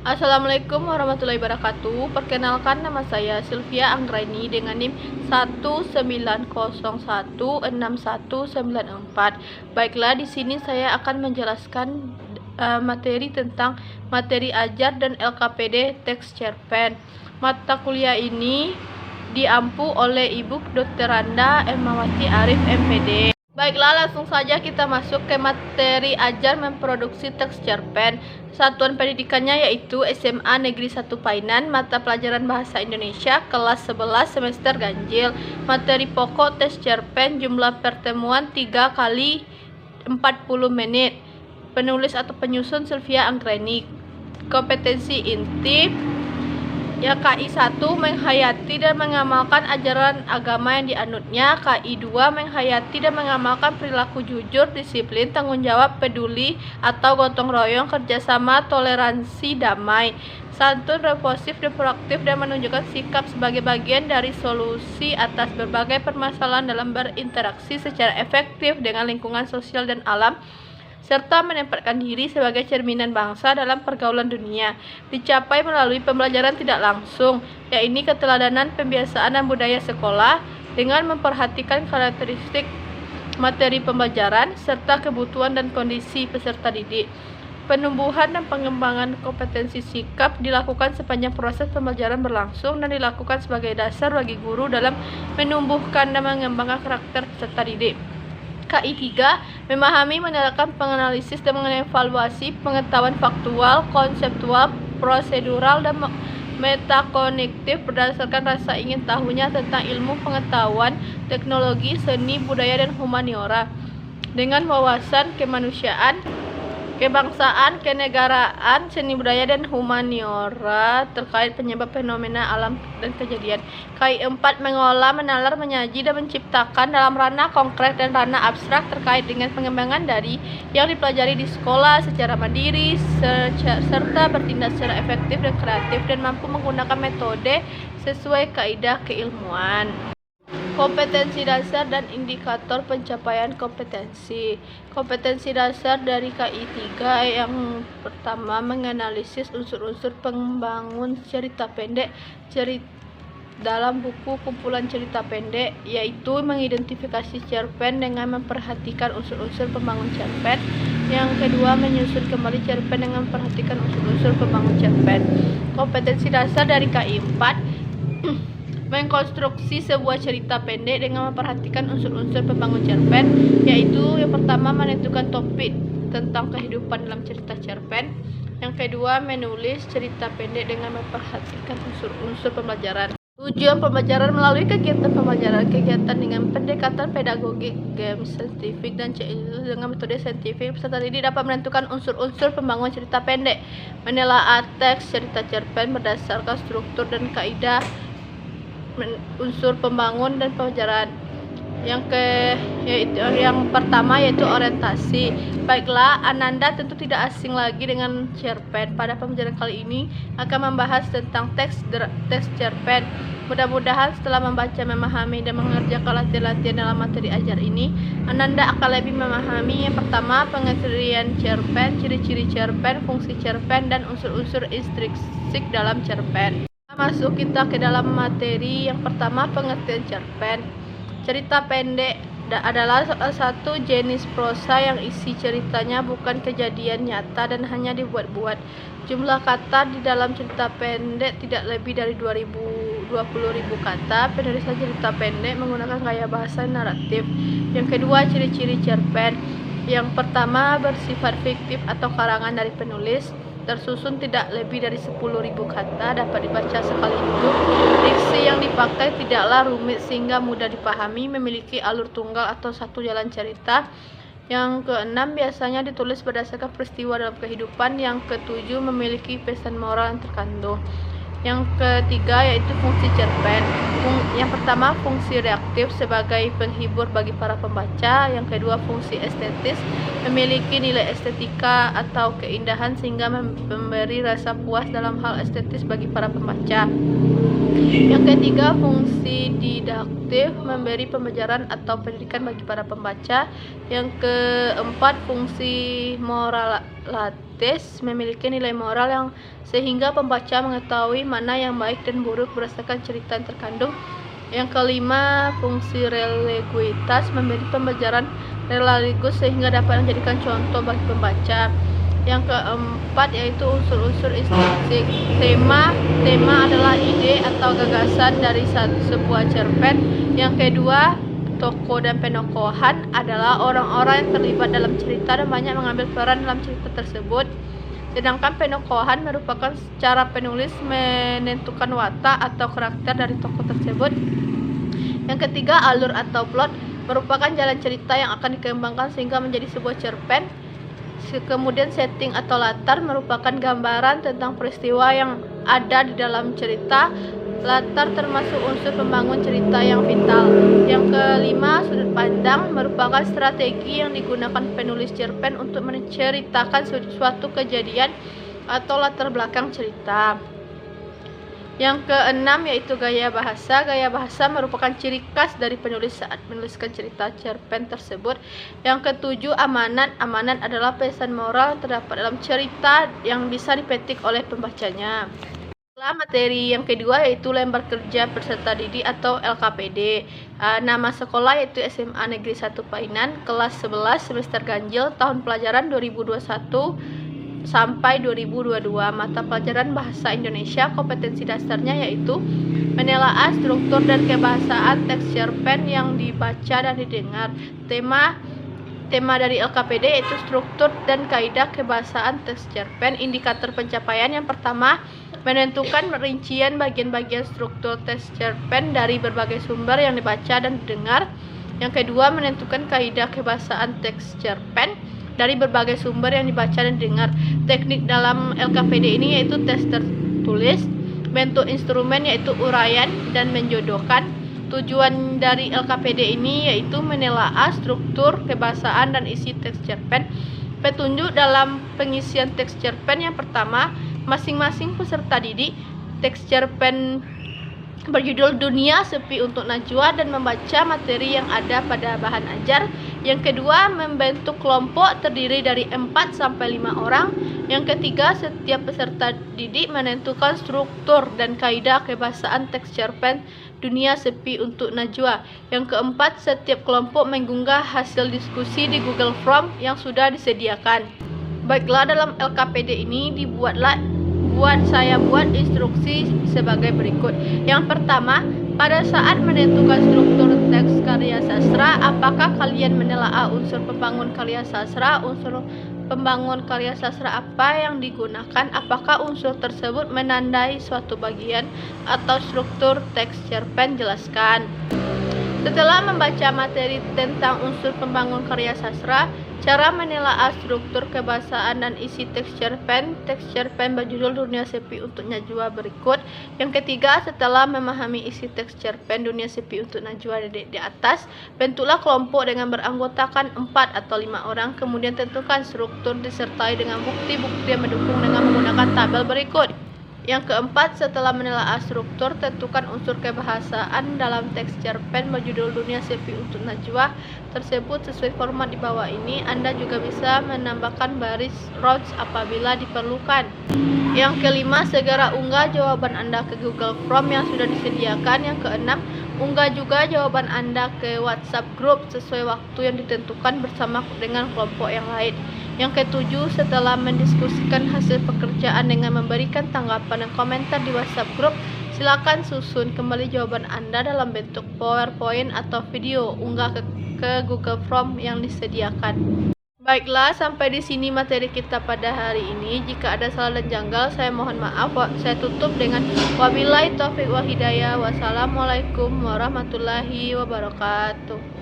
Assalamualaikum warahmatullahi wabarakatuh. Perkenalkan, nama saya Sylvia Anggraini dengan NIM 190161994. Baiklah, di sini saya akan menjelaskan materi tentang materi ajar dan LKPD teks cerpen. Mata kuliah ini diampu oleh Ibu Dr. Randa Emawati Arif MPD. Baiklah, langsung saja kita masuk ke materi ajar memproduksi teks cerpen. Satuan pendidikannya yaitu SMA Negeri 1 Painan, mata pelajaran Bahasa Indonesia, kelas 11 semester ganjil. Materi pokok teks cerpen, jumlah pertemuan 3 kali 40 menit. Penulis atau penyusun Sylvia Anggraini. Kompetensi inti ya, KI 1 menghayati dan mengamalkan ajaran agama yang dianutnya. KI 2 menghayati dan mengamalkan perilaku jujur, disiplin, tanggung jawab, peduli atau gotong royong, kerjasama, toleransi, damai, santun, responsif, dan proaktif, dan menunjukkan sikap sebagai bagian dari solusi atas berbagai permasalahan dalam berinteraksi secara efektif dengan lingkungan sosial dan alam, serta menempatkan diri sebagai cerminan bangsa dalam pergaulan dunia, dicapai melalui pembelajaran tidak langsung, yaitu keteladanan, pembiasaan, dan budaya sekolah, dengan memperhatikan karakteristik materi pembelajaran, serta kebutuhan dan kondisi peserta didik. Penumbuhan dan pengembangan kompetensi sikap dilakukan sepanjang proses pembelajaran berlangsung dan dilakukan sebagai dasar bagi guru dalam menumbuhkan dan mengembangkan karakter peserta didik. KI 3 memahami, menegakkan, penganalisis, dan mengevaluasi pengetahuan faktual, konseptual, prosedural, dan metakognitif berdasarkan rasa ingin tahunya tentang ilmu pengetahuan, teknologi, seni, budaya, dan humaniora, dengan wawasan kemanusiaan, kebangsaan, kenegaraan, seni budaya, dan humaniora terkait penyebab fenomena alam dan kejadian. KI 4 mengolah, menalar, menyaji, dan menciptakan dalam ranah konkret dan ranah abstrak terkait dengan pengembangan dari yang dipelajari di sekolah secara mandiri, serta bertindak secara efektif dan kreatif dan mampu menggunakan metode sesuai kaidah keilmuan. Kompetensi dasar dan indikator pencapaian kompetensi. Kompetensi dasar dari KI 3 yang pertama, menganalisis unsur-unsur pembangun cerita pendek dalam buku kumpulan cerita pendek, yaitu mengidentifikasi cerpen dengan memperhatikan unsur-unsur pembangun cerpen. Yang kedua, menyusun kembali cerpen dengan memperhatikan unsur-unsur pembangun cerpen. Kompetensi dasar dari KI 4 mengkonstruksi sebuah cerita pendek dengan memperhatikan unsur-unsur pembangun cerpen, yaitu yang pertama, menentukan topik tentang kehidupan dalam cerita cerpen. Yang kedua, menulis cerita pendek dengan memperhatikan unsur-unsur pembelajaran. Tujuan pembelajaran melalui kegiatan pembelajaran, kegiatan dengan pendekatan pedagogik, game, saintifik, dan dengan metode saintifik, peserta didik dapat menentukan unsur-unsur pembangun cerita pendek, menelaah teks cerita cerpen berdasarkan struktur dan kaidah unsur pembangun dan pembelajaran. Yang pertama yaitu orientasi. Baiklah, Ananda tentu tidak asing lagi dengan cerpen. Pada pembelajaran kali ini akan membahas tentang teks cerpen. Mudah-mudahan setelah membaca, memahami, dan mengerjakan latihan-latihan dalam materi ajar ini, Ananda akan lebih memahami yang pertama, pengertian cerpen, ciri-ciri cerpen, fungsi cerpen, dan unsur-unsur intrinsik dalam cerpen. Masuk kita ke dalam materi. Yang pertama, pengertian cerpen. Cerita pendek adalah salah satu jenis prosa yang isi ceritanya bukan kejadian nyata dan hanya dibuat-buat. Jumlah kata di dalam cerita pendek tidak lebih dari 20.000 kata. Penulisan cerita pendek menggunakan gaya bahasa naratif. Yang kedua, ciri-ciri cerpen. Yang pertama, bersifat fiktif atau karangan dari penulis, tersusun tidak lebih dari 10.000 kata, dapat dibaca sekali hidup. Diksi yang dipakai tidaklah rumit sehingga mudah dipahami, memiliki alur tunggal atau satu jalan cerita. Yang keenam, biasanya ditulis berdasarkan peristiwa dalam kehidupan. Yang ketujuh, memiliki pesan moral yang terkandung. Yang ketiga yaitu fungsi cerpen. Yang pertama fungsi reaktif sebagai penghibur bagi para pembaca. Yang kedua fungsi estetis, memiliki nilai estetika atau keindahan sehingga memberi rasa puas dalam hal estetis bagi para pembaca. Yang ketiga fungsi didaktif, memberi pembelajaran atau pendidikan bagi para pembaca. Yang keempat fungsi moralatis, memiliki nilai moral yang sehingga pembaca mengetahui mana yang baik dan buruk berdasarkan cerita yang terkandung. Yang kelima fungsi religiusitas, memberi pembelajaran religius sehingga dapat menjadikan contoh bagi pembaca. Yang keempat yaitu unsur-unsur instruksi. Tema adalah ide atau gagasan dari sebuah cerpen. Yang kedua, tokoh dan penokohan adalah orang-orang yang terlibat dalam cerita dan banyak mengambil peran dalam cerita tersebut. Sedangkan penokohan merupakan cara penulis menentukan watak atau karakter dari tokoh tersebut. Yang ketiga, alur atau plot merupakan jalan cerita yang akan dikembangkan sehingga menjadi sebuah cerpen. Kemudian setting atau latar merupakan gambaran tentang peristiwa yang ada di dalam cerita. Latar termasuk unsur pembangun cerita yang vital. Yang kelima, sudut pandang merupakan strategi yang digunakan penulis cerpen untuk menceritakan suatu kejadian atau latar belakang cerita. Yang keenam yaitu gaya bahasa. Gaya bahasa merupakan ciri khas dari penulis saat menuliskan cerita cerpen tersebut. Yang ketujuh, amanat. Amanat adalah pesan moral yang terdapat dalam cerita yang bisa dipetik oleh pembacanya. Setelah materi yang kedua yaitu lembar kerja peserta didik atau LKPD. Nama sekolah yaitu SMA Negeri 1 Painan, kelas 11 semester ganjil, tahun pelajaran 2021 sampai 2022. Mata pelajaran bahasa Indonesia, kompetensi dasarnya yaitu menelaah struktur dan kebahasaan teks cerpen yang dibaca dan didengar. Tema dari LKPD yaitu struktur dan kaidah kebahasaan teks cerpen. Indikator pencapaian yang pertama, menentukan rincian bagian-bagian struktur teks cerpen dari berbagai sumber yang dibaca dan didengar. Yang kedua, menentukan kaidah kebahasaan teks cerpen dari berbagai sumber yang dibaca dan didengar. Teknik dalam LKPD ini yaitu teks tertulis. Bentuk instrumen yaitu uraian dan menjodohkan. Tujuan dari LKPD ini yaitu menelaah struktur, kebahasaan, dan isi teks cerpen. Petunjuk dalam pengisian teks cerpen yang pertama, masing-masing peserta didik teks cerpen berjudul Dunia Sepi untuk Najwa dan membaca materi yang ada pada bahan ajar. Yang kedua, membentuk kelompok terdiri dari 4-5 orang. Yang ketiga, setiap peserta didik menentukan struktur dan kaidah kebahasaan teks cerpen Dunia Sepi untuk Najwa. Yang keempat, setiap kelompok mengunggah hasil diskusi di Google Form yang sudah disediakan. Baiklah, dalam LKPD ini saya buat instruksi sebagai berikut. Yang pertama, pada saat menentukan struktur teks karya sastra, apakah kalian menelaah unsur pembangun karya sastra? Unsur pembangun karya sastra apa yang digunakan? Apakah unsur tersebut menandai suatu bagian atau struktur teks cerpen? Jelaskan. Setelah membaca materi tentang unsur pembangun karya sastra, cara menelaah struktur kebahasaan dan isi teks cerpen berjudul Dunia Sepi untuk Najwa berikut. Yang ketiga, setelah memahami isi teks cerpen Dunia Sepi untuk Najwa di atas, bentuklah kelompok dengan beranggotakan 4 atau 5 orang. Kemudian tentukan struktur disertai dengan bukti-bukti yang mendukung dengan menggunakan tabel berikut. Yang keempat, setelah menelaah struktur, tentukan unsur kebahasaan dalam teks cerpen berjudul Dunia Sepi untuk Najwa tersebut sesuai format di bawah ini. Anda juga bisa menambahkan baris rows apabila diperlukan. Yang kelima, segera unggah jawaban Anda ke Google Form yang sudah disediakan. Yang keenam, unggah juga jawaban Anda ke WhatsApp Group sesuai waktu yang ditentukan bersama dengan kelompok yang lain. Yang ketujuh, setelah mendiskusikan hasil pekerjaan dengan memberikan tanggapan dan komentar di WhatsApp Group, silakan susun kembali jawaban Anda dalam bentuk PowerPoint atau video. Unggah ke Google Form yang disediakan. Baiklah, sampai di sini materi kita pada hari ini. Jika ada salah dan janggal, saya mohon maaf. Saya tutup dengan wabillahi taufiq wal hidayah. Wassalamualaikum warahmatullahi wabarakatuh.